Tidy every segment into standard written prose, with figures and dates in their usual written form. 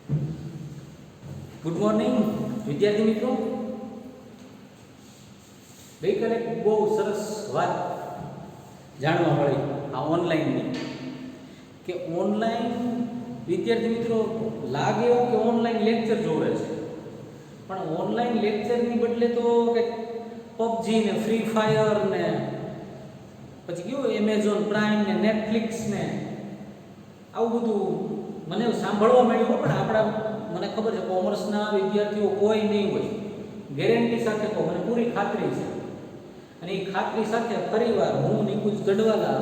Good morning વિદ્યાર્થી મિત્રો. ગઈકાલે બહુ સરસ વાત જાણવા મળી આ ઓનલાઈનની, કે ઓનલાઈન વિદ્યાર્થી મિત્રો લાગે એવું કે ઓનલાઈન લેક્ચર જોવે છે, પણ ઓનલાઈન લેક્ચરની બદલે તો કે પબજી ને ફ્રી ફાયર ને પછી કેવું એમેઝોન પ્રાઇમ ને નેટફ્લિક્સ ને આવું બધું મને સાંભળવા મળ્યું. પણ આપણા મને ખબર છે કોમર્સના વિદ્યાર્થીઓ કોઈ નહીં હોય, ગેરંટી સાથે કહું, મને પૂરી ખાતરી છે. અને એ ખાતરી સાથે ફરીવાર હું નિકુંજ ગઢવાલા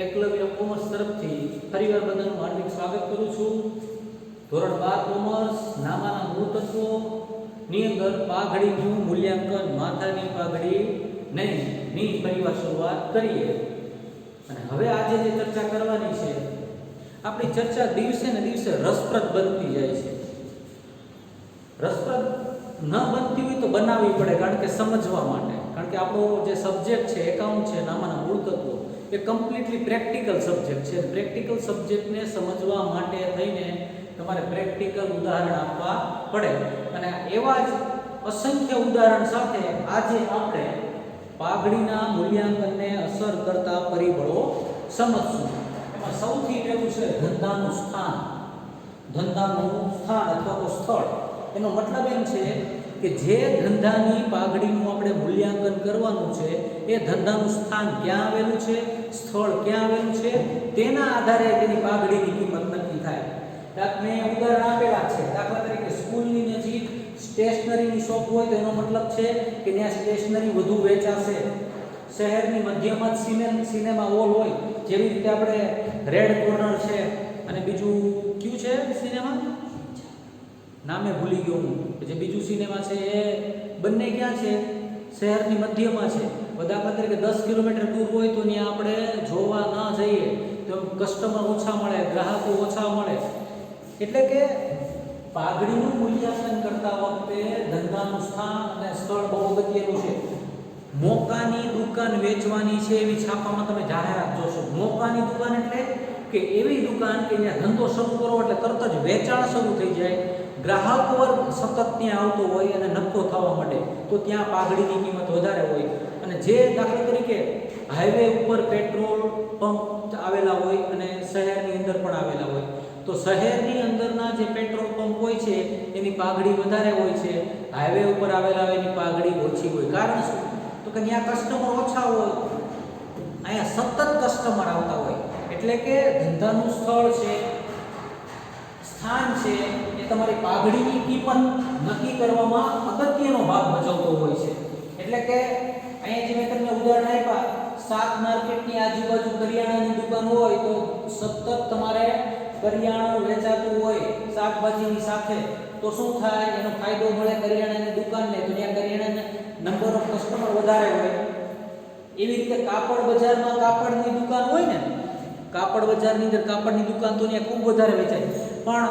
એકલવ્ય કોમર્સ તરફથી ફરીવાર બધાનું હાર્દિક સ્વાગત કરું છું. ધોરણ 12 કોમર્સ નામાના મૂળ તત્વોની અંદર પાઘડીનું મૂલ્યાંકન માથાની પાઘડી નહીં ની ફરીવાર શરૂઆત કરીએ. અને હવે આજે જે ચર્ચા કરવાની છે, આપણી ચર્ચા દિવસે ને દિવસે રસપ્રદ બનતી જાય છે. રસપ્રદ ન બનતી હોય તો બનાવવી પડે, કારણ કે સમજવા માટે. કારણ કે આપણો જે સબ્જેક્ટ છે એકાઉન્ટ છે નામાના મૂળ તત્વો, એ કમ્પ્લીટલી પ્રેક્ટિકલ સબ્જેક્ટ છે. પ્રેક્ટિકલ સબ્જેક્ટને સમજવા માટે થઈને તમારે પ્રેક્ટિકલ ઉદાહરણ આપવા પડે. અને એવા જ અસંખ્ય ઉદાહરણ સાથે આજે આપણે પાઘડીના મૂલ્યાંકનને અસર કરતા પરિબળો સમજશું. એમાં સૌથી પહેલું છે ધંધાનું સ્થાન. ધંધાનું સ્થાન અથવા તો સ્થળ. એનો મતલબ એમ છે કે જે ધંધાની પાઘડીનું આપણે મૂલ્યાંકન કરવાનું છે એ ધંધાનું સ્થાન ક્યાં આવેલું છે, સ્થળ ક્યાં આવેલું છે, તેના આધારે તેની પાઘડીની કિંમત નક્કી થાય. મેં ઉદાહરણ આપેલા છે. દાખલા તરીકે સ્કૂલની નજીક સ્ટેશનરીની શોપ હોય તો એનો મતલબ છે કે ત્યાં સ્ટેશનરી વધુ વેચાશે. શહેરની મધ્યમાં જ સિનેમા હોલ હોય, જેવી રીતે આપણે રેડ કોર્નર છે અને બીજું કયું છે સિનેમા, નામે ભૂલી ગયો હું, જે બીજું સિનેમા છે એ બંને ક્યાં છે, શહેરની મધ્યમાં છે. દાખલા તરીકે 10 કિલોમીટર દૂર હોય તો ત્યાં આપણે જોવા ના જઈએ તો કસ્ટમર ઓછા મળે, ગ્રાહકો ઓછા મળે. એટલે કે પાઘડીનું મૂલ્યાંકન કરતા વખતે ધંધાનું સ્થાન અને સ્થળ બહુ અગત્યનું છે. મોકાની દુકાન વેચવાની છે એવી છાપામાં તમે જાહેરાત જોશો. મોકાની દુકાન એટલે કે એવી દુકાન કે જ્યાં ધંધો શરૂ કરો એટલે તરત જ વેચાણ શરૂ થઈ જાય, ગ્રાહક વર્ગ સતત ત્યાં આવતો હોય અને નફો થવા માંડે, તો ત્યાં પાઘડીની કિંમત વધારે હોય. અને જે દાખલા તરીકે હાઈવે ઉપર પેટ્રોલ પંપ આવેલા હોય અને શહેરની અંદર પણ આવેલા હોય, તો શહેરની અંદરના જે પેટ્રોલ પંપ હોય છે એની પાઘડી વધારે હોય છે, હાઈવે ઉપર આવેલા હોય એની પાઘડી ઓછી હોય. કારણ શું? તો કે ત્યાં કસ્ટમર ઓછા હોય, અહીંયા સતત કસ્ટમર આવતા હોય. એટલે કે ધંધાનું સ્થળ છે, સ્થાન છે, એ તમારી પાઘડીની કિંમત નક્કી કરવામાં અગત્યનો ભાગ ભજવતો હોય છે. એટલે કે અહીંયા જે મેં તમને ઉદાહરણ આપ્યા, શાક માર્કેટની આજુબાજુ કરિયાણાની દુકાન હોય તો સતત તમારે કરિયાણું વેચાતું હોય શાકભાજીની સાથે, તો શું થાય, એનો ફાયદો મળે કરિયાણાની દુકાનને, તો ત્યાં કરિયાણાના નંબર ઓફ કસ્ટમર વધારે હોય. એવી રીતે કાપડ બજારમાં કાપડની દુકાન હોય ને, કાપડ બજારની અંદર કાપડની દુકાન તો ત્યાં ખૂબ વધારે વેચાય, પણ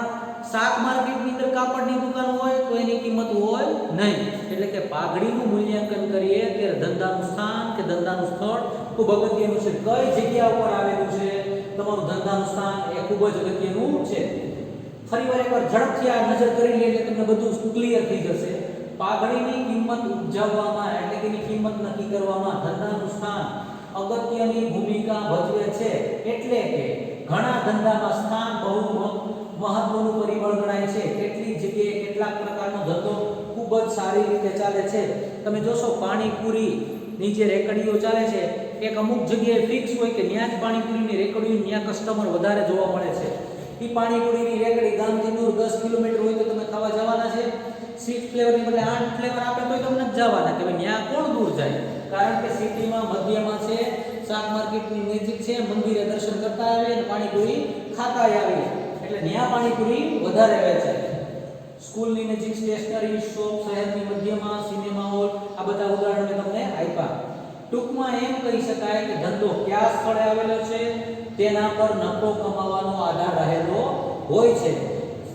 શાક માર્કેટની અંદર કાપડની દુકાન હોય તો એની કિંમત હોય નહીં. એટલે કે પાઘડીનું મૂલ્યાંકન કરીએ ત્યારે ધંધાનું સ્થાન કે ધંધાનું સ્થળ ખૂબ અગત્યનું છે. કઈ જગ્યા ઉપર આવેલું છે તમારું ધંધાનું સ્થાન, એ ખૂબ જ અગત્યનું છે. ફરીવાર એકવાર ઝડપથી આ નજર કરી લઈએ એટલે તમને બધું ક્લિયર થઈ જશે. પાઘડીની કિંમત ઉપજાવવામાં એટલે કે એની કિંમત નક્કી કરવામાં ધંધાનું સ્થાન અગત્યની ભૂમિકા ભજવે છે. એટલે કે ઘણા ધંધામાં સ્થાન બહુ મહત્વનું પરિબળ ગણાય છે. કેટલીક જગ્યાએ કેટલાક પ્રકારનો ધંધો ખૂબ જ સારી રીતે ચાલે છે. તમે જોશો પાણીપુરીની જે રેકડીઓ ચાલે છે, એક અમુક જગ્યાએ ફિક્સ હોય કે ત્યાં જ પાણીપુરીની રેકડીઓ, ત્યાં કસ્ટમર વધારે જોવા મળે છે. એ પાણીપુરીની રેકડી ગામથી દૂર 10 કિલોમીટર હોય તો તમે ખાવા જવાના છે, 6 ફ્લેવરની બદલે 8 ફ્લેવર આપે તો તમને જ જવાના, કે ભાઈ ત્યાં કોણ દૂર જાય. કારણ કે સિટીમાં મધ્યમાં છે, શાક માર્કેટની નજીક છે, મંદિરે દર્શન કરતા આવીએ અને પાણીપુરી ખાતા આવીએ, એટલે ત્યાં પાણીપુરી વધારે વેચાય. સ્કૂલની નજીક સ્ટેશનરી શોપ, શહેરની મધ્યમાં સિનેમા હોલ, આ બધા ઉદાહરણ મેં તમને આપ્યા. ટૂંકમાં એમ કહી શકાય કે ધંધો કયા સ્થળે આવેલો છે તેના પર નફો કમાવાનો આધાર રહેલો હોય છે.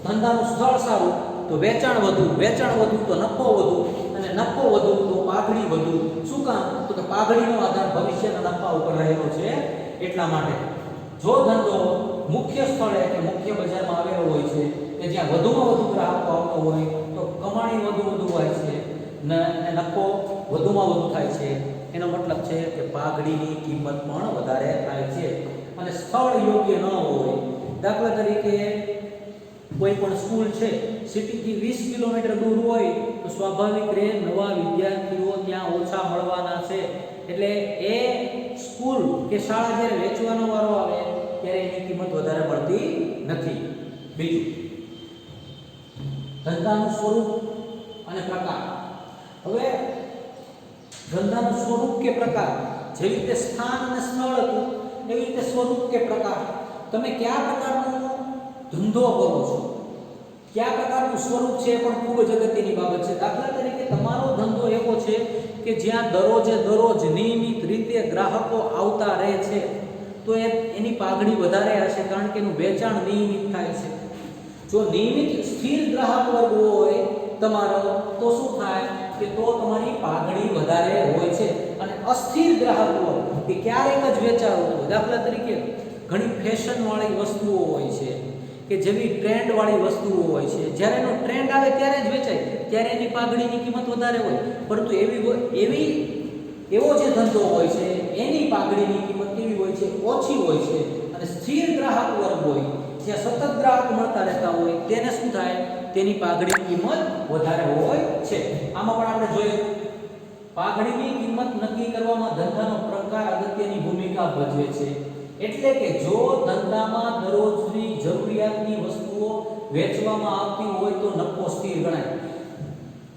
ધંધાનું સ્થળ સારું તો વેચાણ વધુ, વેચાણ વધુ તો નફો વધુ, અને નફો વધુ તો પાઘડી વધુ. શું કામ? તો કે પાઘડીનો આધાર ભવિષ્યના નફા ઉપર રહેલો છે. એટલા માટે જો ધંધો મુખ્ય સ્થળે કે મુખ્ય બજારમાં આવેલો હોય છે કે જ્યાં વધુમાં વધુ ગ્રાહકો આવતો હોય તો કમાણી વધુ હોય છે ને નફો વધુમાં વધુ થાય છે. એનો મતલબ છે કે પાઘડીની કિંમત પણ વધારે થાય છે. અને સ્થળ યોગ્ય ન હોય, દાખલા તરીકે કોઈ પણ સ્કૂલ છે સિટીથી 20 કિલોમીટર દૂર હોય તો સ્વાભાવિક રીતે નવા વિદ્યાર્થીઓ ત્યાં ઓછા મળવાના છે. એટલે એ સ્કૂલ કે શાળા જ્યારે વેચવાનો વારો આવે ત્યારે એની કિંમત વધારે મળતી નથી. બીજું, ધંધાનું સ્વરૂપ અને પ્રકાર. હવે ધંધાનું સ્વરૂપ કે પ્રકાર, જેવી રીતે સ્થાન અને સ્થળ હતું એવી રીતે સ્વરૂપ કે પ્રકાર. તમે કયા પ્રકારનો ધંધો કરો છો, કયા પ્રકારનું સ્વરૂપ છે એ પણ ખૂબ જ અગત્યની બાબત છે. દાખલા તરીકે તમારો ધંધો એવો છે કે જ્યાં દરરોજ નિયમિત રીતે ગ્રાહકો આવતા રહે છે તો એની પાઘડી વધારે હશે, કારણ કે એનું વેચાણ નિયમિત થાય છે. જો નિયમિત સ્થિર ગ્રાહક વર્ગ હોય તમારો તો શું થાય કે તો તમારી પાઘડી વધારે હોય છે. અને અસ્થિર ગ્રાહક વર્ગ કે ક્યારેક જ વેચાતું હોય, દાખલા તરીકે ઘણી ફેશન વાળી વસ્તુઓ હોય છે કે જેવી ટ્રેન્ડ વાળી વસ્તુઓ હોય છે, જ્યારે એનો ટ્રેન્ડ આવે ત્યારે જ વેચાય, ત્યારે એની પાઘડીની કિંમત વધારે હોય. પરંતુ એવો જે ધંધો હોય છે એની પાઘડીની કિંમત કેવી હોય છે? ઓછી હોય છે. અને સ્થિર ગ્રાહક વર્ગ હોય, જ્યાં સતત ગ્રાહક મળતા રહેતા હોય, તેને શું થાય? તેની પાઘડીની કિંમત વધારે હોય છે. આમાં પણ આપણે જોઈએ પાઘડીની કિંમત નક્કી કરવામાં ધંધાનો પ્રકાર અગત્યની ભૂમિકા ભજવે છે. એટલે કે જો ધંધામાં દરરોજની જરૂરિયાતની વસ્તુઓ વેચવામાં આવતી હોય તો નફો સ્થિર ગણાય,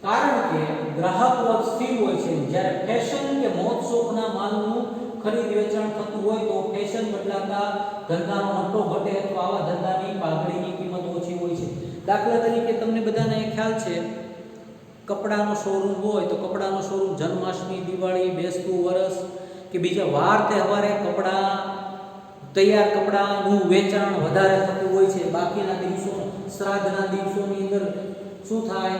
કારણ કે ગ્રાહક વર્ગ સ્થિર હોય છે. જ્યારે ફેશન કે મોજ શોખના માલનું ખરીદ વેચાણ થતું હોય તો ફેશન બદલાતા ધંધાનો નફો ઘટે અથવા આવા ધંધાની પાઘડીની કિંમત ઓછી હોય છે. દાખલા તરીકે તમને બધાને ખ્યાલ છે, કપડાનો શોરૂમ હોય તો કપડાનો શોરૂમ જન્માષ્ટમી, દિવાળી, બેસતું વરસ કે બીજા વાર તહેવારે તૈયાર કપડાનું વેચાણ વધારે થતું હોય છે. બાકીના દિવસો, શ્રાદ્ધના દિવસોની અંદર શું થાય?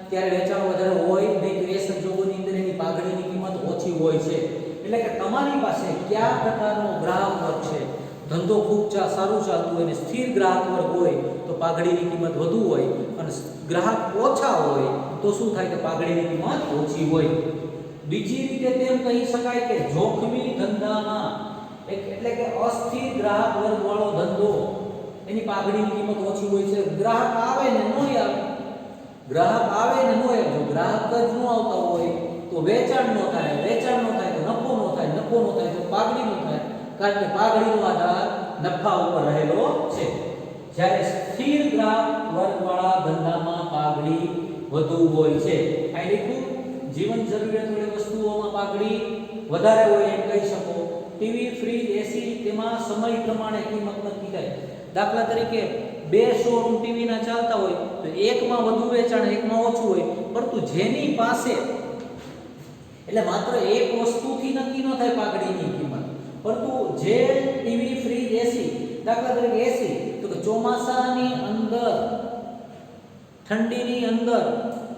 ત્યારે વેચાણ વધારે હોય નહીં, તો એ સંજોગોની અંદર એની પાઘડીની કિંમત ઓછી હોય છે. એટલે કે તમારી પાસે કયા પ્રકારનો ગ્રાહક વર્ગ છે, ધંધો ખૂબ સારું ચાલતું હોય અને સ્થિર ગ્રાહક વર્ગ હોય તો પાઘડીની કિંમત વધુ હોય, અને ગ્રાહક ઓછા હોય તો શું થાય કે પાઘડીની કિંમત ઓછી હોય. બીજી રીતે તેમ કહી શકાય કે જોખમી ધંધામાં એટલે કે અસ્થિર ગ્રાહક વર્ગ વાળો ધંધો એની પાઘડીની કિંમત ઓછી હોય છે. ગ્રાહક આવે ને ન આવે, ગ્રાહક આવે ને ન આવે, જો ગ્રાહક જ ન આવતા હોય તો વેચાણ ન થાય, વેચાણ ન થાય તો નફો ન થાય, નફો ન થાય તો પાઘડી ન થાય, કારણ કે પાઘડીનો આધાર નફા ઉપર રહેલો છે. જ્યારે સ્થિર ગ્રાહક વર્ગ વાળા ધંધામાં પાઘડી વધુ હોય છે. આ લીધું જીવન જરૂરિયાતવાળી વસ્તુઓમાં પાઘડી વધારે હોય એમ કહી શકો. ટીવી, ફ્રીજ, એસી તેમાં સમય પ્રમાણે કિંમત નક્કી થાય. દાખલા તરીકે 2 શોરૂમ ટીવીના ચાલતા હોય તો એકમાં વધુ વેચાણ, એકમાં ઓછું હોય. પરંતુ જેની પાસે, એટલે માત્ર એક વસ્તુથી નક્કી ન થાય પાઘડીની કિંમત, પરંતુ જે ટીવી, ફ્રીજ, એસી, દાખલા તરીકે એસી તો કે ચોમાસાની અંદર, ઠંડીની અંદર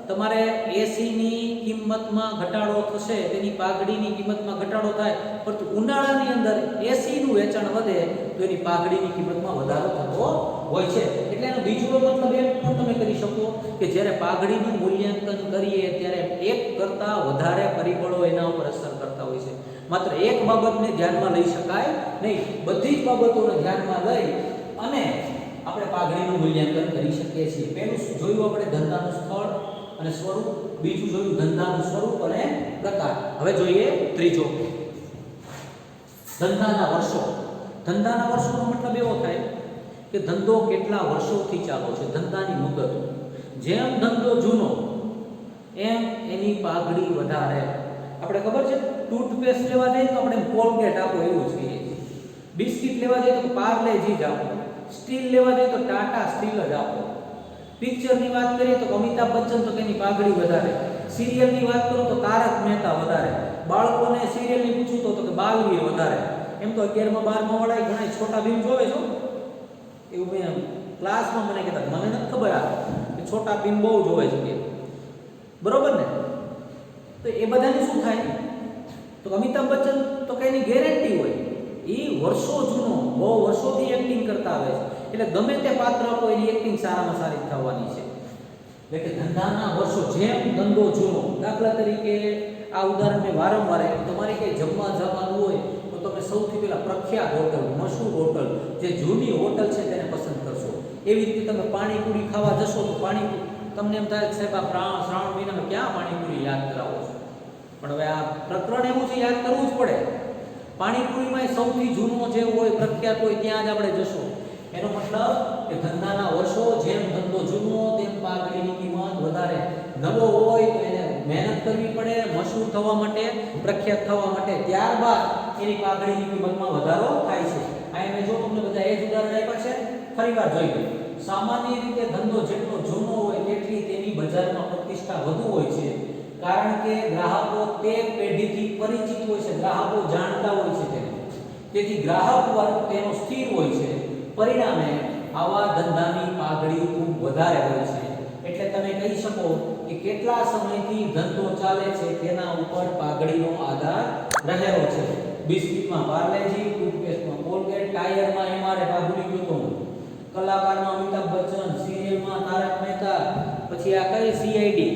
તમારે એસીની કિંમતમાં ઘટાડો થશે, તેની પાઘડીની કિંમતમાં ઘટાડો થાય. પરંતુ ઉનાળાની અંદર એસીનું વેચાણ વધે તો એની પાઘડીની કિંમતમાં વધારો થતો હોય છે. એટલે એનો બીજો મતલબ એમ પણ તમે કરી શકો કે જ્યારે પાઘડીનું મૂલ્યાંકન કરીએ ત્યારે એક કરતાં વધારે પરિબળો એના ઉપર અસર કરતા હોય છે. માત્ર એક બાબતને ધ્યાનમાં લઈ શકાય નહીં, બધી જ બાબતોને ધ્યાનમાં લઈ અને આપણે પાઘડીનું મૂલ્યાંકન કરી શકીએ છીએ. પહેલું જોયું આપણે ધંધાનું સ્થળ અને સ્વરૂપ, બીજું જોયું ધંધાનું સ્વરૂપ અને પ્રકાર. હવે જોઈએ ત્રીજો, ધંધાના વર્ષો. ધંધાના વર્ષોનો મતલબ એવો થાય કે ધંધો કેટલા વર્ષોથી ચાલુ છે, ધંધાની મુદત. જેમ ધંધો જૂનો એમ એની પાઘડી વધારે. આપણે ખબર છે, ટૂથપેસ્ટ લેવા જઈએ તો આપણે કોલગેટ આપો એવું જ કહીએ છીએ. બિસ્કિટ લેવા જઈએ તો પાર્લેજી જ આપો. સ્ટીલ લેવા જઈએ તો ટાટા સ્ટીલ જ આપો. પિક્ચરની વાત કરીએ તો અમિતાભ બચ્ચન તો તેની પાઘડી વધારે. સિરિયલની વાત કરો તો તારક મહેતા વધારે. બાળકોને સિરિયલની પૂછું તો કે બાલવીર વધારે. એમ તો 11મા 12મા વાળા ઘણા છોટા ભીમ જોવે છો, એવું મેં ક્લાસમાં મને કહેતા, મને નથી ખબર આ કે છોટા ભીમ બહુ જોવે છે કે, બરોબર ને? તો એ બધાને શું થાય તો અમિતાભ બચ્ચન તો કે એની ગેરંટી હોય, એ વર્ષો જૂનો, બહુ વર્ષોથી એક્ટિંગ કરતા આવે છે. એટલે ગમે તે પાત્ર આપો એની એક્ટિંગ સારામાં સારી થવાની છે. એટલે કે ધંધાના વર્ષો જેમ ધંધો જૂનો, દાખલા તરીકે આ ઉદાહરણ મેં વારંવાર આપ્યું. તમારે કંઈ જમવા જવાનું હોય તો તમે સૌથી પહેલાં પ્રખ્યાત હોટલ, મશહૂર હોટલ, જે જૂની હોટલ છે તેને પસંદ કરશો. એવી રીતે તમે પાણીપુરી ખાવા જશો તો તમને એમ થાય સાહેબ આ શ્રાવણ મહિનામાં ક્યાં પાણીપુરી યાદ કરાવો છો, પણ હવે આ પ્રકરણ એવું છે, યાદ કરવું જ પડે. પાણીપુરીમાં સૌથી જૂનો જે હોય, પ્રખ્યાત હોય, ત્યાં જ આપણે જશું. એનો મતલબ કે ધંધાના વર્ષો જેમ ધંધો જૂનો તેમ પાઘડીની કિંમત વધારે. નવો હોય તો એને મહેનત કરવી પડે મશહૂર થવા માટે, પ્રખ્યાત થવા માટે, ત્યારબાદ એની પાઘડીની કિંમતમાં વધારો થાય છે. આ મેં જો તમને બધા એ જ ઉદાહરણ આપ્યા છે, ફરીવાર જોઈ લો. સામાન્ય રીતે ધંધો જેટલો જૂનો હોય તેટલી તેની બજારમાં પ્રતિષ્ઠા વધુ હોય છે, કારણ કે ગ્રાહકો તે પેઢીથી પરિચિત હોય છે, ગ્રાહકો જાણતા હોય છે તેને. તેથી ગ્રાહક વર્ગ તેનો સ્થિર હોય છે. પરિણામે આવા ધંધાની પાઘડી ખૂબ વધારે હોય છે. એટલે તમે કહી શકો કે કેટલા સમયથી ધંધો ચાલે છે તેના ઉપર પાઘડીનો આધાર રહેલો છે. બિસ્કિટમાં પાર્લેજી, ટૂથપેસ્ટમાં કોલગેટ, ટાયરમાં એમઆરએફ, આ ભૂલી ગયો તો હું. કલાકારમાં અમિતાભ બચ્ચન, સિરિયલમાં તારક મહેતા, પછી આ કઈ સીઆઈડી,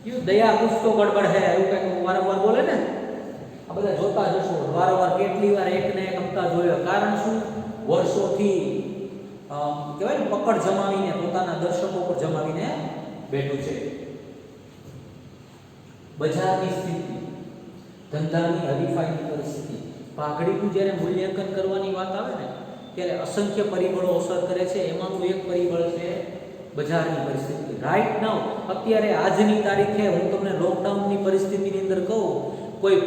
યુ દયા કુછ તો ગડબડ હે, એવું કંઈક વારંવાર બોલે ને, આ બધા જોતા જશો વારંવાર. કેટલી વાર એકને એક હપ્તા જોયો. કારણ શું? વર્ષોથી કહેવાય ને પકડ જમાવીને, પોતાના દર્શકો પર જમાવીને બેઠું છે. બજારની સ્થિતિ, ધંધાની હરીફાઈની પરિસ્થિતિ, પાઘડીનું જ્યારે મૂલ્યાંકન કરવાની વાત આવે ને ત્યારે અસંખ્ય પરિબળો અસર કરે છે. એમાંનું એક પરિબળ છે બજારની પરિસ્થિતિ. રાઈટ નાઉ, અત્યારે આજની તારીખે હું તમને લોકડાઉનની પરિસ્થિતિની અંદર કહું, કોઈ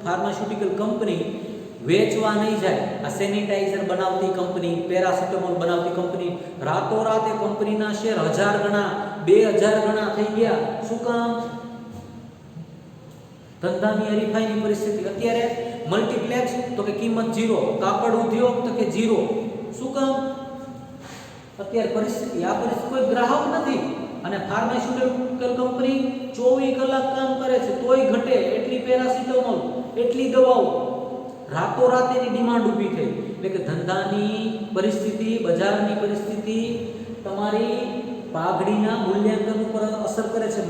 ફાર્માસ્યુટિકલ કંપની વેચવા નહીં જાય. આ સેનિટાઈઝર બનાવતી કંપની, પેરાસિટામોલ બનાવતી કંપની, રાતોરાત એ કંપનીના શેર 1000 ગણા, 2000 ગણા થઈ ગયા. શું કામ? ધંધાની હરીફાઈની પરિસ્થિતિ. અત્યારે મલ્ટીપ્લેક્સ તો કે કિંમત 0, કાપડ ઉદ્યોગ તો કે 0. શું કામ? અત્યારે પરિસ્થિતિ, આ પરિસ્થિતિ, કોઈ ગ્રાહક નથી. અને ફાર્માસ્યુટિકલ કંપની 24 કલાક કામ કરે છે તોય ઘટે. એટલી પેરાસિટામોલ, એટલી દવાઓ, રાતોરાત એની ડિમાન્ડ ઊભી થઈ. એટલે કે ધંધાની પરિસ્થિતિ, બજારની પરિસ્થિતિ તમારી પાઘડીના મૂલ્યાંકન ઉપર અસર કરે છે.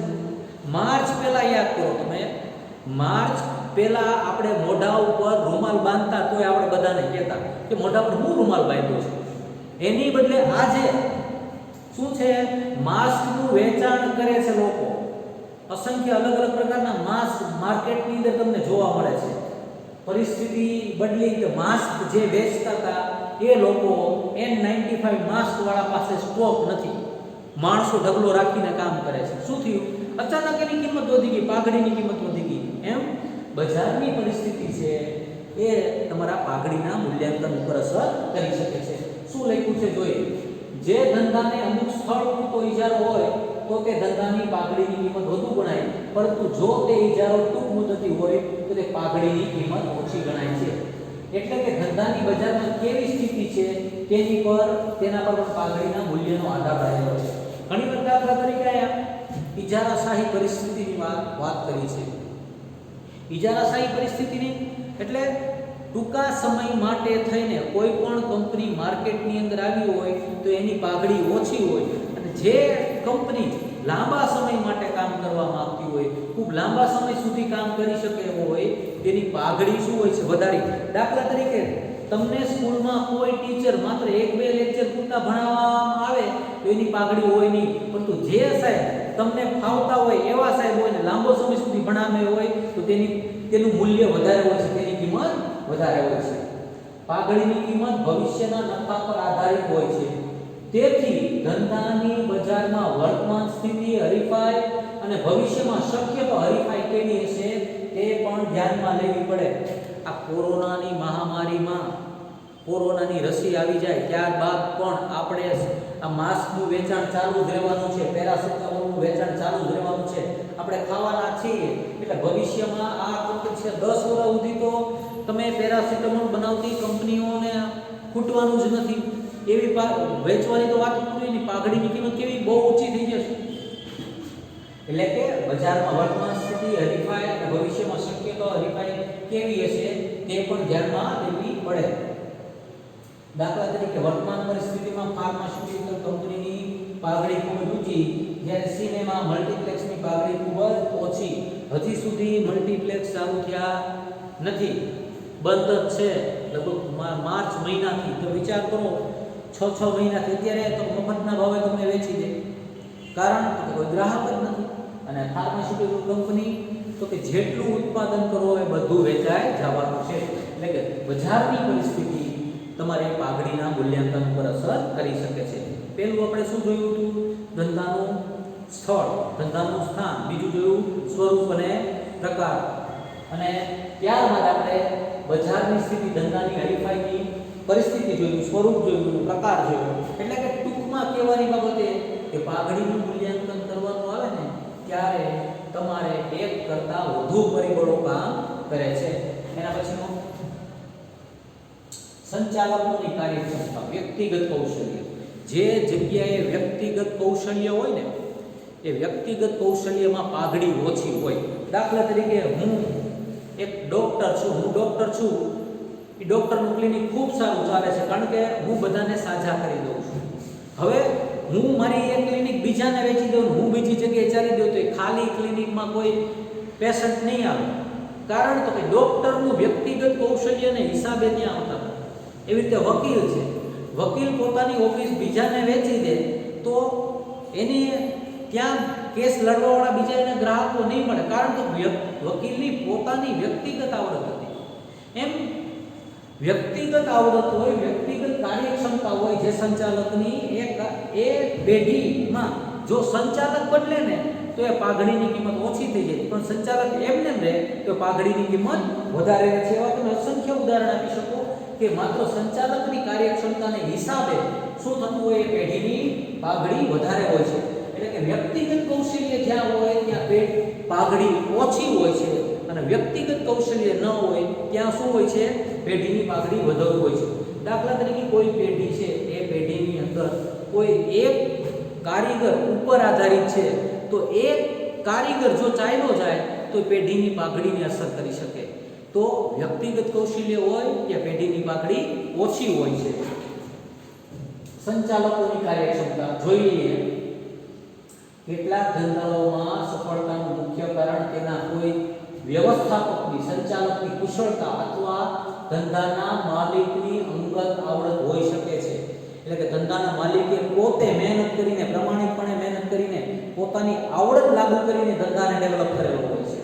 માર્ચ પહેલા યાદ કરો તમે, માર્ચ પહેલા આપણે મોઢા ઉપર રૂમાલ બાંધતા તોય આપણે બધાને કહેતા કે મોઢા પર હું રૂમાલ બાંધ્યો છે. એની બદલે આજે શું છે? માસ્કનું વેચાણ કરે છે લોકો. અસંખ્ય અલગ અલગ પ્રકારના માસ્ક માર્કેટની અંદર તમને જોવા મળે છે. પરિસ્થિતિ બદલી કે માસ્ક જે વેચતા હતા એ લોકો N95 માસ્ક વાળા પાસે સ્ટોક નથી. માણસો ઢગલો રાખીને કામ કરે છે. શું થયું? અચાનક એની કિંમત વધી ગઈ, પાઘડીની કિંમત વધી ગઈ. એમ બજારની પરિસ્થિતિ છે એ તમારા પાઘડીના મૂલ્યાંકન ઉપર અસર કરી શકે છે. શું લખ્યું છે જોઈએ. જે ધંધાને અમુક સ્થળ પૂરતો ઇજારો હોય તો તે ધંધાની પાઘડીની કિંમત વધુ ગણાય, પરંતુ જો તે ઇજારો ટૂંક મુદતી હોય તો તે પાઘડીની કિંમત ઓછી ગણાય છે. એટલે કે ધંધાની બજારમાં કેવી સ્થિતિ છે તેના પર પણ પાઘડીના મૂલ્યનો આધાર રહેલો છે. ઘણી વાર દાખલા તરીકે આયા ઇજારાશાહી પરિસ્થિતિની વાત કરી છે. ઇજારાશાહી પરિસ્થિતિની એટલે ટૂંકા સમય માટે થઈને કોઈ પણ કંપની માર્કેટની અંદર આવી હોય તો એની પાઘડી ઓછી હોય, અને જે કંપની લાંબા સમય માટે કામ કરવા માંગતી હોય, ખૂબ લાંબા સમય સુધી કામ કરી શકે એવો હોય, તેની પાઘડી શું હોય છે? વધારી. દાખલા તરીકે તમને સ્કૂલમાં કોઈ ટીચર માત્ર 1-2 લેક્ચર પૂરતા ભણાવવામાં આવે તો એની પાઘડી હોય નહીં, પરંતુ જે સાહેબ તમને ફાવતા હોય એવા સાહેબ હોય ને લાંબો સમય સુધી ભણાવે હોય તો તેનું મૂલ્ય વધારે હોય છે, તેની કિંમત વધારે હોય છે. પાઘડીની કિંમત ભવિષ્યના નફા પર આધારિત હોય છે. તેથી ધંધાની બજારમાં વર્તમાન સ્થિતિ, હરીફાઈ અને ભવિષ્યમાં શક્ય તો હરીફાઈ કેવી હશે તે પણ ધ્યાનમાં લેવી પડે. આ કોરોનાની મહામારીમાં કોરોનાની રસી આવી જાય ત્યારબાદ પણ આપણે આ માસ્કનું વેચાણ ચાલુ જ રહેવાનું છે, પેરાસિટામોલનું વેચાણ ચાલુ જ રહેવાનું છે. આપણે ખાવાના છીએ એટલે ભવિષ્યમાં આ કંપની 10 વર્ષ સુધી તો તમે પેરાસિટામોલ બનાવતી કંપનીઓને ખૂટવાનું જ નથી. એવી વેચવાની તો વાત પૂરી નહીં, પાઘડીની કિંમત કેવી બહુ ઊંચી થઈ જશે. એટલે કે બજારમાં વર્તમાન સ્થિતિ, હરીફાઈ અને ભવિષ્યમાં શક્યતા હરીફાઈ કેવી હશે તે પણ ધ્યાનમાં લેવી પડે. દાખલા તરીકે વર્તમાન પરિસ્થિતિમાં ફાર્માસ્યુટિકલ કંપનીની પાઘડી ખૂબ જ ઊંચી, જ્યારે સિનેમા મલ્ટીપ્લેક્સની પાઘડી ખૂબ જ ઓછી. હજી સુધી મલ્ટીપ્લેક્સ ચાલુ થયા નથી, બંધ જ છે લગભગ માર્ચ મહિનાથી. તો વિચાર કરો 6 મહિનાથી અત્યારે તો મફતના ભાવે તમને વેચી દે, કારણ કે કોઈ ગ્રાહક જ નથી. અને ફાર્માસ્યુટિકલ કંપની તો કે જેટલું ઉત્પાદન કરો એ બધું વેચાઈ જવાનું છે. એટલે કે બજારની પરિસ્થિતિ તમારે પાઘડીના મૂલ્યાંકન પર અસર કરી શકે છે. પહેલું આપણે શું જોયું હતું? ધંધાનું સ્થળ, ધંધાનું સ્થાન. બીજું જોયું સ્વરૂપ અને પ્રકાર. અને ત્યારબાદ આપણે બજારની સ્થિતિ, ધંધાની હરીફાઈની પરિસ્થિતિ જોયું, સ્વરૂપ જોયું, પ્રકાર જોયો. એટલે કે ટૂંકમાં કહેવાની બાબતે કે પાઘડીનું મૂલ્યાંકન કરવાનું આવે ને ત્યારે તમારે એક કરતા વધુ પરિબળો કામ કરે છે. એના પછીનો સંચાલકોની કાર્યક્ષમતા, વ્યક્તિગત કૌશલ્ય. જે જગ્યાએ વ્યક્તિગત કૌશલ્ય હોય ને એ વ્યક્તિગત કૌશલ્યમાં પાઘડી ઓછી હોય. દાખલા તરીકે હું એક ડોક્ટર છું, એ ડોક્ટરનું ક્લિનિક ખૂબ સારું ચાલે છે, કારણ કે હું બધાને સાજા કરી દઉં છું. હવે હું મારી એક ક્લિનિક બીજાને વેચી દઉં, હું બીજી જગ્યાએ ચાલી દઉં, તો એ ખાલી ક્લિનિકમાં કોઈ પેશન્ટ નહીં આવે. કારણ તો કે ડોક્ટરનું વ્યક્તિગત કૌશલ્યને હિસાબે ત્યાં આવતા. એવી રીતે વકીલ છે, વકીલ પોતાની ઓફિસ બીજાને વેચી દે તો એને ત્યાં કેસ લડવાવાળા બીજા એને ગ્રાહકો નહીં મળે, કારણ કે વકીલની પોતાની વ્યક્તિગત આવડત હતી. એમ વ્યક્તિગત આવડત હોય, વ્યક્તિગત કાર્યક્ષમતા હોય જે સંચાલકની, એ પેઢીમાં જો સંચાલક બદલે ને તો એ પાઘડીની કિંમત ઓછી થઈ જાય, પણ સંચાલક એમને રહે તો પાઘડીની કિંમત વધારે રહે છે. એવા તમે અસંખ્ય ઉદાહરણ આપી શકો કે માત્ર સંચાલકની કાર્યક્ષમતાને હિસાબે શું થતું હોય, એ પેઢીની પાઘડી વધારે હોય છે. એટલે કે વ્યક્તિગત કૌશલ્ય જ્યાં હોય ત્યાં પાઘડી ઓછી હોય છે, અને વ્યક્તિગત કૌશલ્ય ન હોય ત્યાં શું હોય છે, પેઢીની પાઘડી વધુ હોય છે. દાખલા તરીકે કોઈ પેઢી છે, એ પેઢીની અંદર કોઈ એક કારીગર ઉપર આધારિત છે, તો એક કારીગર જો ચાલ્યો જાય તો પેઢીની પાઘડીને અસર કરી શકે. તો વ્યક્તિગત કૌશલ્ય હોય ત્યાં પેઢીની પાઘડી ઓછી હોય છે. સંચાલકોની કાર્યક્ષમતા જોઈ લઈએ. કેટલાક ધંધાઓમાં સફળતાનું મુખ્ય કારણ તેના કોઈ વ્યવસ્થાપકની, સંચાલકની કુશળતા અથવા ધંધાના માલિકની અંગત આવડત હોઈ શકે છે. એટલે કે ધંધાના માલિકે પોતે મહેનત કરીને, પ્રમાણિકપણે મહેનત કરીને, પોતાની આવડત લાગુ કરીને ધંધાને ડેવલપ કરેલો હોય છે.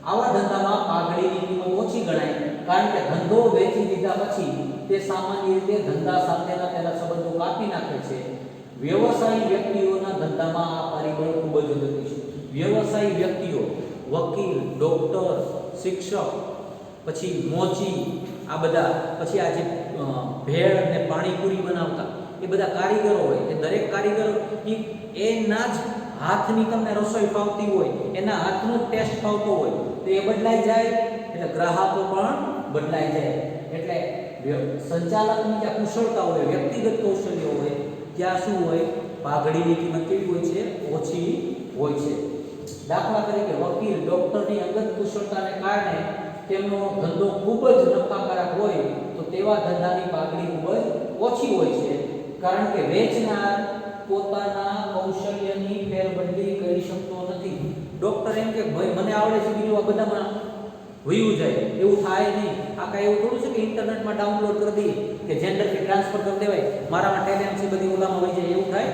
આવા ધંધામાં પાઘડીની કિંમત ઓછી ગણાય, કારણ કે ધંધો વેચી દીધા પછી તે સામાન્ય રીતે ધંધા સાથેના તેના સંબંધો કાપી નાખે છે. વ્યવસાયી વ્યક્તિઓના ધંધામાં આ પરિબળ ખૂબ જ અગત્યનું છે. વ્યવસાયી વ્યક્તિઓ, વકીલ, ડોક્ટર, શિક્ષક, પછી મોચી, આ બધા, પછી આ જે ભેળ અને પાણીપુરી બનાવતા એ બધા કારીગરો હોય. એ દરેક કારીગર એના જ હાથની તમને રસોઈ ફાવતી હોય, એના હાથનો ટેસ્ટ ફાવતો હોય, તો એ બદલાઈ જાય એટલે ગ્રાહકો પણ બદલાઈ જાય. એટલે સંચાલકની જ્યાં કુશળતા હોય, વ્યક્તિગત કૌશલ્ય હોય, ત્યાં શું હોય, પાઘડીની કિંમત કેવી હોય છે, ઓછી હોય છે. દાખલા તરીકે વકીલ, ડોક્ટરની અંગત કુશળતાને કારણે તેમનો ધંધો ખૂબ જ નફાકારક હોય, તો તેવા ધંધાની પાઘડી ખૂબ જ ઓછી હોય છે, કારણ કે વેચનાર પોતાના કૌશલ્યની ફેરબદલી કરી શકતો નથી. ડોક્ટર એમ કે ભાઈ મને આવડે છે, બીજું આ બધામાં વયું જાય, એવું થાય નહીં. આ કાંઈ એવું થોડું છે કે ઇન્ટરનેટમાં ડાઉનલોડ કરી દઈએ કે જેન્ડરથી ટ્રાન્સફર કરી દેવાય, મારામાં ટેલેન્ટ છે બધી ઓલામાં વહી જાય, એવું થાય?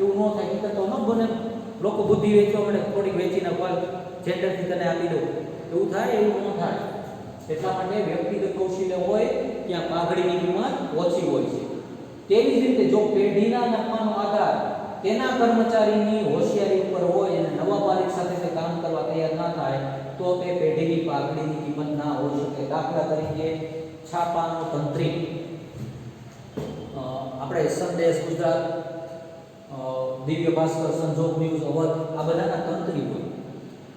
એવું ન થાય. નહીંતર તો ન બને. લોકો બુદ્ધિ વેચવા મળે, થોડીક વેચીને કોઈ જેન્ડરથી તને આપી દઉં, એવું થાય? એવું ન થાય. એટલા માટે વ્યક્તિગત કૌશલ્ય હોય ત્યાં પાઘડીની કિંમત ઓછી હોય છે. તેવી જ રીતે જો પેઢીના નફાનો આધાર તેના કર્મચારીની હોશિયારી ઉપર હોય અને નવા માલિક સાથે તે કામ કરવા તૈયાર ના થાય તો તે પેઢીની પાઘડીની કિંમત ના હોઈ શકે. દાખલા તરીકે છાપાનો તંત્રી, આપણે સંદેશ ગુજરાત, દિવ્ય ભાસ્કર, સંજોગ ન્યૂઝ, અવધ, આ બધાના તંત્રી હોય.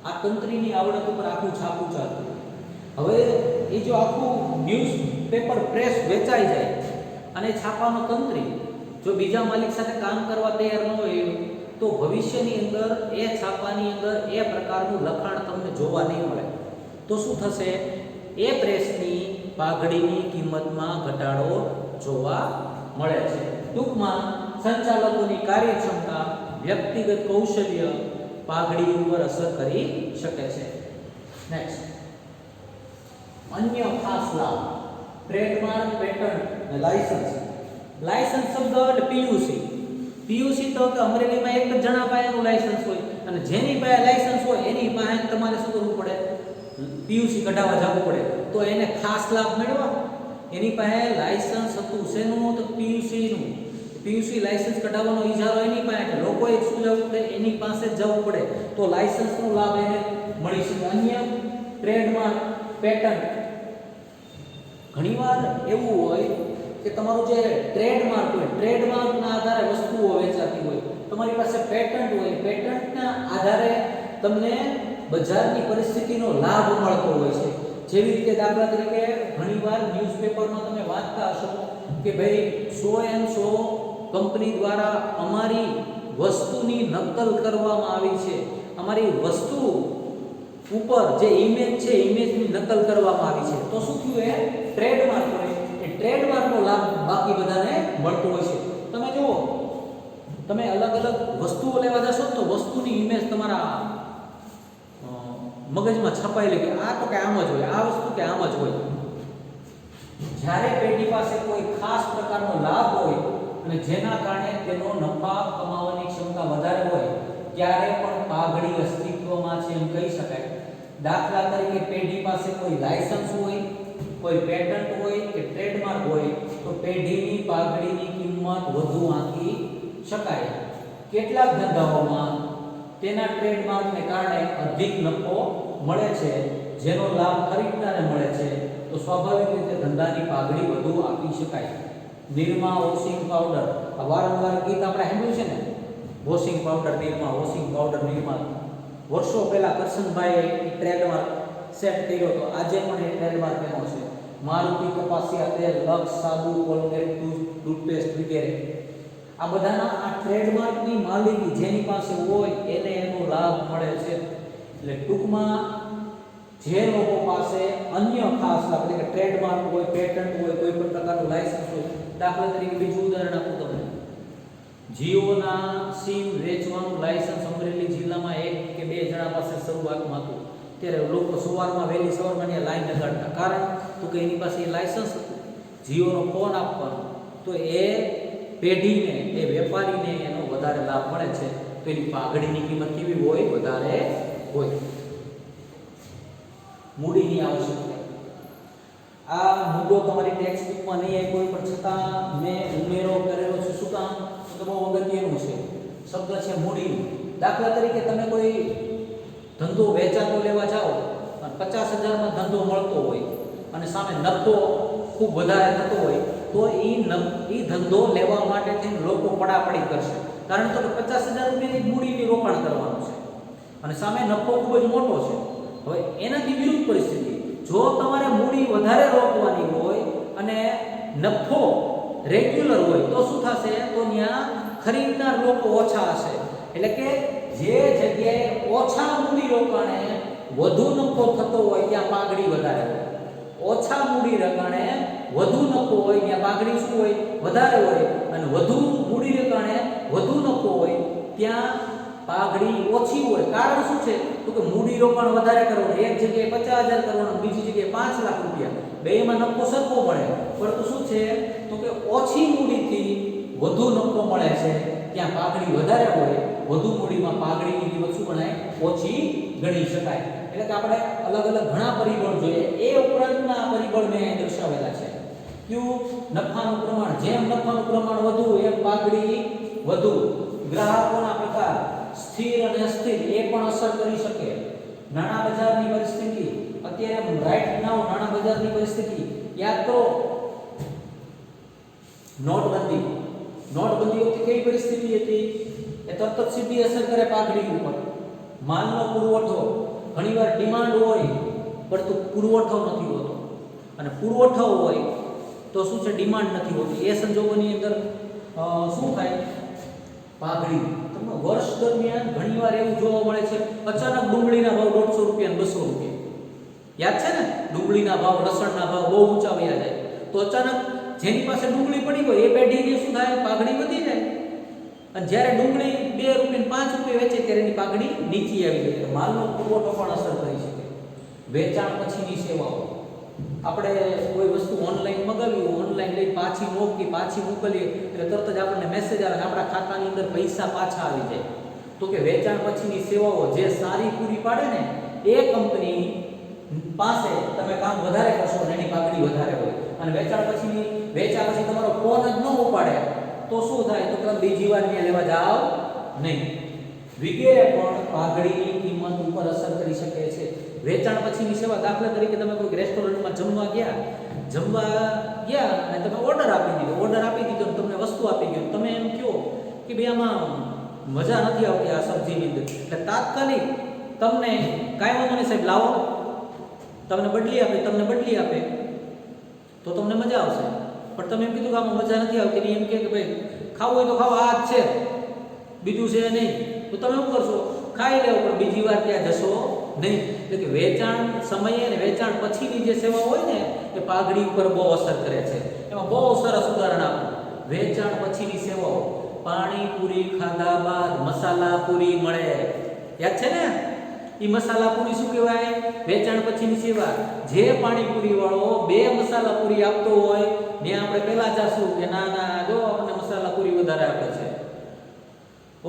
આ તંત્રીની આવડત ઉપર આખું છાપું ચાલતું. હવે એ જો આખું ન્યૂઝ પેપર પ્રેસ વેચાઈ જાય અને છાપાનો તંત્રી જો બીજા માલિક સાથે કામ કરવા તૈયાર ન હોય તો ભવિષ્યની અંદર એ છાપાની અંદર એ પ્રકારનું લખાણ તમને જોવા નહીં મળે. તો શું થશે? એ પ્રેસની પાઘડીની કિંમતમાં ઘટાડો જોવા મળે છે. ટૂંકમાં સંચાલકોની કાર્યક્ષમતા, વ્યક્તિગત કૌશલ્ય પાઘડી ઉપર અસર કરી શકે છે. નેક્સ્ટ, અન્ય ખાસ લાભ, ટ્રેડમાર્ક, પેટન્ટ અને લાયસન્સ. લાયસન્સ શબ્દ એટલે પીયુસી. પીયુસી તો કે અમરેલીમાં એક જ જણા પાસે એનું લાયસન્સ હોય અને જેની પાસે લાયસન્સ હોય એની પાસે તમારે શું કરવું પડે? પીયુસી કઢાવવા જવું પડે. તો એને ખાસ લાભ મેળવવા, એની પાસે લાયસન્સ હતું શેનું? તો પીયુસી નું. પીયુસી લાયસન્સ કઢાવવાનો ઈજારો એની પાસે, એટલે લોકોએ શું જવું પડે? એની પાસે જવું પડે. તો લાયસન્સનો લાભ એને મળી શકે. અન્ય ટ્રેડમાર્ક, પેટન્ટ. ઘણીવાર એવું હોય કે તમારું જે ટ્રેડમાર્ક હોય, ટ્રેડમાર્કના આધારે વસ્તુઓ વેચાતી હોય. તમારી પાસે પેટન્ટ હોય, પેટન્ટના આધારે તમને બજારની પરિસ્થિતિનો લાભ મળતો હોય છે. જેવી રીતે દાખલા તરીકે ઘણીવાર ન્યૂઝપેપરમાં તમે વાંચતા હશો કે ભાઈ 100 કંપની દ્વારા અમારી વસ્તુની નકલ કરવામાં આવી છે, અમારી વસ્તુ ઉપર જે ઇમેજ છે ઇમેજની નકલ કરવામાં આવી છે. તો શું થયું? એ ટ્રેડમાર્ક હોય. એ ટ્રેડમાર્કનો લાભ બાકી બધાને મળતો હોય છે. તમે જુઓ, તમે અલગ અલગ વસ્તુઓ લેવા જશો તો વસ્તુની ઇમેજ તમારા મગજમાં છપાયેલી કે આ તો કે આમ જ હોય, આ વસ્તુ કે આમ જ હોય. જ્યારે પેઢી પાસે કોઈ ખાસ પ્રકારનો લાભ હોય અને જેના કારણે તેનો નફા કમાવાની ક્ષમતા વધારે હોય ત્યારે પણ પાઘડી અસ્તિત્વમાં છે એમ કહી શકાય. દાખલા તરીકે પેઢી પાસે કોઈ લાયસન્સ હોય, કોઈ પેટન્ટ હોય કે ટ્રેડમાર્ક હોય તો પેઢીની પાઘડીની કિંમત વધુ આંકી શકાય. કેટલાક ધંધાઓમાં તેના ટ્રેડમાર્કને કારણે અધિક નફો મળે છે, જેનો લાભ ખરીદનારને મળે છે. તો સ્વાભાવિક રીતે ધંધાની પાઘડી વધુ આપી શકાય. નિરમા વોશિંગ પાવડર, આ વારંવાર ગીત આપણે સાંભળ્યું છે ને, washing powder Nirma, washing powder Nirma. વર્ષો પહેલા કરશનભાઈએ ટ્રેડમાર્ક સેટ કર્યો હતો, આજે પણ એ ટ્રેડમાર્ક એનો છે. મારુતિ કપાસિયા તેલ, લક્સ સાબુ, કોલગેટ ટૂથપેસ્ટ વગેરે. આ બધાના આ ટ્રેડમાર્કની માલિકી જેની પાસે હોય એને એનો લાભ મળે છે. એટલે ટૂંકમાં જે લોકો પાસે અન્ય ખાસ લાભ એટલે કે ટ્રેડમાર્ક હોય, પેટન્ટ હોય, કોઈ પણ પ્રકારનું લાયસન્સ હોય. દાખલા તરીકે બીજું ઉદાહરણ આપું તમને. જીઓના સિમ વેચવાનું લાયસન્સ અમરેલી જિલ્લામાં 1 કે 2 જણા પાસે શરૂઆતમાં હતું. ત્યારે લોકો સવારમાં વહેલી સવારમાં ત્યાં લાઈન લગાડતા. કારણ તો કે એની પાસે લાયસન્સ હતું. જીઓનો ફોન આપવાનો તો એ પેઢીને, એ વેપારીને એનો વધારે લાભ મળે છે. તો એની પાઘડીની કિંમત કેવી હોય? વધારે હોય. મૂડીની આવશ્યકતા. આ મુદ્દો તમારી ટેક્સ્ટ બુકમાં નહીં આપ્યો પણ છતાં મેં ઉમેરો કરેલો છે. શું કામ? તો બહુ અગત્યનું છે. શબ્દ છે મૂડી. દાખલા તરીકે તમે કોઈ ધંધો વેચાતો લેવા જાઓ અને 50,000માં ધંધો મળતો હોય અને સામે નફો ખૂબ વધારે થતો હોય તો એ ધંધો લેવા માટે થઈને લોકો પડાપડી કરશે. કારણ કે 50,000 રૂપિયાની મૂડીની રોકાણ કરવાનું છે અને સામે નફો ખૂબ જ મોટો છે. હવે એનાથી વિરુદ્ધ પરિસ્થિતિ, જો તમારે મૂડી વધારે રોકવાની હોય અને નફો રેગ્યુલર હોય તો શું થશે? તો ત્યાં ખરીદનાર લોકો ઓછા હશે. એટલે કે જે જગ્યાએ ઓછા મૂડી રોકાણે વધુ નફો થતો હોય ત્યાં પાઘડી વધારે હોય. ઓછા મૂડી રોકાણે વધુ નફો હોય ત્યાં પાઘડી શું હોય? વધારે હોય. અને વધુ મૂડી રોકાણે વધુ નફો હોય ત્યાં પાઘડી ઓછી હોય. કારણ શું છે? તો કે મૂડી રોકાણ વધારે કરવાનું, એક જગ્યાએ 50,000 કરવાનું, બીજી જગ્યાએ 5 લાખ રૂપિયા, બેમાં નફો સરખો મળે. પરંતુ શું છે? તો કે ઓછી મૂડીથી વધુ નફો મળે છે ત્યાં પાઘડી વધારે હોય. વધુ મૂડીમાં પાઘડીની કિંમત શું ગણાય? ઓછી ગણી શકાય. એટલે કે આપણે અલગ અલગ ઘણા પરિબળ જોઈએ. એ ઉપરાંતના પરિબળ મેં દર્શાવેલા છે. કયું? નફાનું પ્રમાણ. જેમ નફાનું પ્રમાણ વધુ એમ પાઘડી વધુ. ગ્રાહકોના પ્રકાર, સ્થિર અને અસ્થિર, એ પણ અસર કરી શકે. નાણાં બજારની પરિસ્થિતિ, અત્યારે રાઈટ નાઉ નાણાં બજારની પરિસ્થિતિ યાદ કરો. નોટબંધી વખતે કેવી પરિસ્થિતિ હતી? એ તરત જ સીધી અસર કરે પાઘડી ઉપર. માલનો પુરવઠો, ઘણીવાર ડિમાન્ડ હોય પરંતુ પુરવઠો નથી હોતો, અને પુરવઠો હોય તો શું છે? ડિમાન્ડ નથી હોતી. એ સંજોગોની અંદર શું થાય? પાઘડી. તમને વર્ષ દરમિયાન ઘણીવાર એવું જોવા મળે છે, અચાનક ડુંગળીના ભાવ 150 રૂપિયા અને 200 રૂપિયા. યાદ છે ને? ડુંગળીના ભાવ, લસણના ભાવ બહુ ઊંચા વયા જાય તો અચાનક જેની પાસે ડુંગળી પડી હોય એ પેઢીની શું થાય, પાઘડી વધી જાય. અને જ્યારે ડુંગળી 2 રૂપિયા 5 રૂપિયા વેચે ત્યારે એની પાઘડી નીચી આવી જાય. માલનો પુરવઠો પણ અસર કરી શકે. વેચાણ પછીની સેવાઓ, આપણે કોઈ વસ્તુ ઓનલાઈન મગાવી, ઓનલાઈન લઈ પાછી મોકલી, પાછી મોકલીએ એટલે તરત જ આપણને મેસેજ આવે કે આપણા ખાતાની અંદર પૈસા પાછા આવી જાય. તો કે વેચાણ પછીની સેવાઓ જે સારી પૂરી પાડે ને એ કંપની પાસે તમે કામ વધારે કરશો અને એની પાઘડી વધારે હોય. અને વેચાણ પછી તમારો ફોન જ ન ઉપાડે તો શું થાય, તો તમે બીજી વાર ત્યાં લેવા જાઓ નહીં. વગેરે પણ પાઘડીની કિંમત ઉપર અસર કરી શકે છે. વેચાણ પછીની સેવા, દાખલા તરીકે તમે કોઈ રેસ્ટોરન્ટમાં જમવા ગયા અને તમે ઓર્ડર આપી દીધો અને તમને વસ્તુ આપી ગયો, તમે એમ કહો કે ભાઈ આમાં મજા નથી આવતી આ સબ્જીની અંદર, એટલે તાત્કાલિક તમને કાંઈ વાંધો નહીં સાહેબ લાવો, તમને બદલી આપે તો તમને મજા આવશે. પણ તમે એમ કીધું કે આમાં મજા નથી આવતી, એમ કે ભાઈ ખાવું હોય તો ખાવ, આ જ છે બીજું છે નહીં, તો તમે શું કરશો, ખાઈ લેવો પણ બીજી વાર ત્યાં જશો નહીં. એટલે કે વેચાણ સમયે અને વેચાણ પછીની જે સેવા હોય ને એ પાઘડી ઉપર બહુ અસર કરે છે. એમાં બહુ સરસ ઉદાહરણ આપું. વેચાણ પછીની સેવાઓ, પાણીપુરી ખાધા બાદ મસાલા પૂરી મળે, યાદ છે ને? એ મસાલા પૂરી શું કહેવાય? વેચાણ પછીની સેવા. જે પાણીપુરી વાળો 2 મસાલા પૂરી આપતો હોય ને આપણે પહેલા જાશું કે ના જો આપણને મસાલા પૂરી વધારે આપે છે.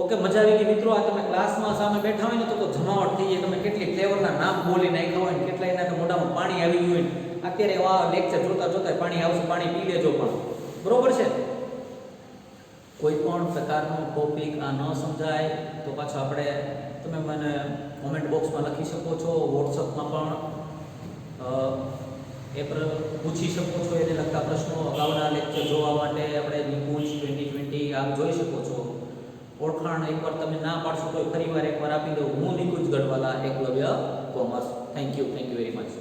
ઓકે, મજા આવી ગઈ મિત્રો. આ તમે ક્લાસમાં સામે બેઠા હોય ને તો જમાવટ થઈ જાય. તમે કેટલી ફ્લેવરના નામ બોલી નાખ્યા હોય ને કેટલા એના મોઢામાં પાણી આવી ગયું હોય ને અત્યારે આ લેક્ચર જોતા પાણી આવશે, પાણી પી લેજો. પણ બરોબર છે, કોઈ પણ પ્રકારનો ટોપિક આ ન સમજાય તો પાછો તમે મને કોમેન્ટ બોક્સમાં લખી શકો છો, વોટ્સઅપમાં પણ એ પર પૂછી શકો છો. એને લગતા પ્રશ્નો અગાઉના લેક્ચર જોવા માટે આપણે નિકુંજ 2020 આપ જોઈ શકો છો. ઓળખાણ એકવાર તમે ના પાડશો તો ફરીવાર એકવાર આપી દઉં. હું Nikunj Gadhwala, Eklavya commerce. Thank you very much.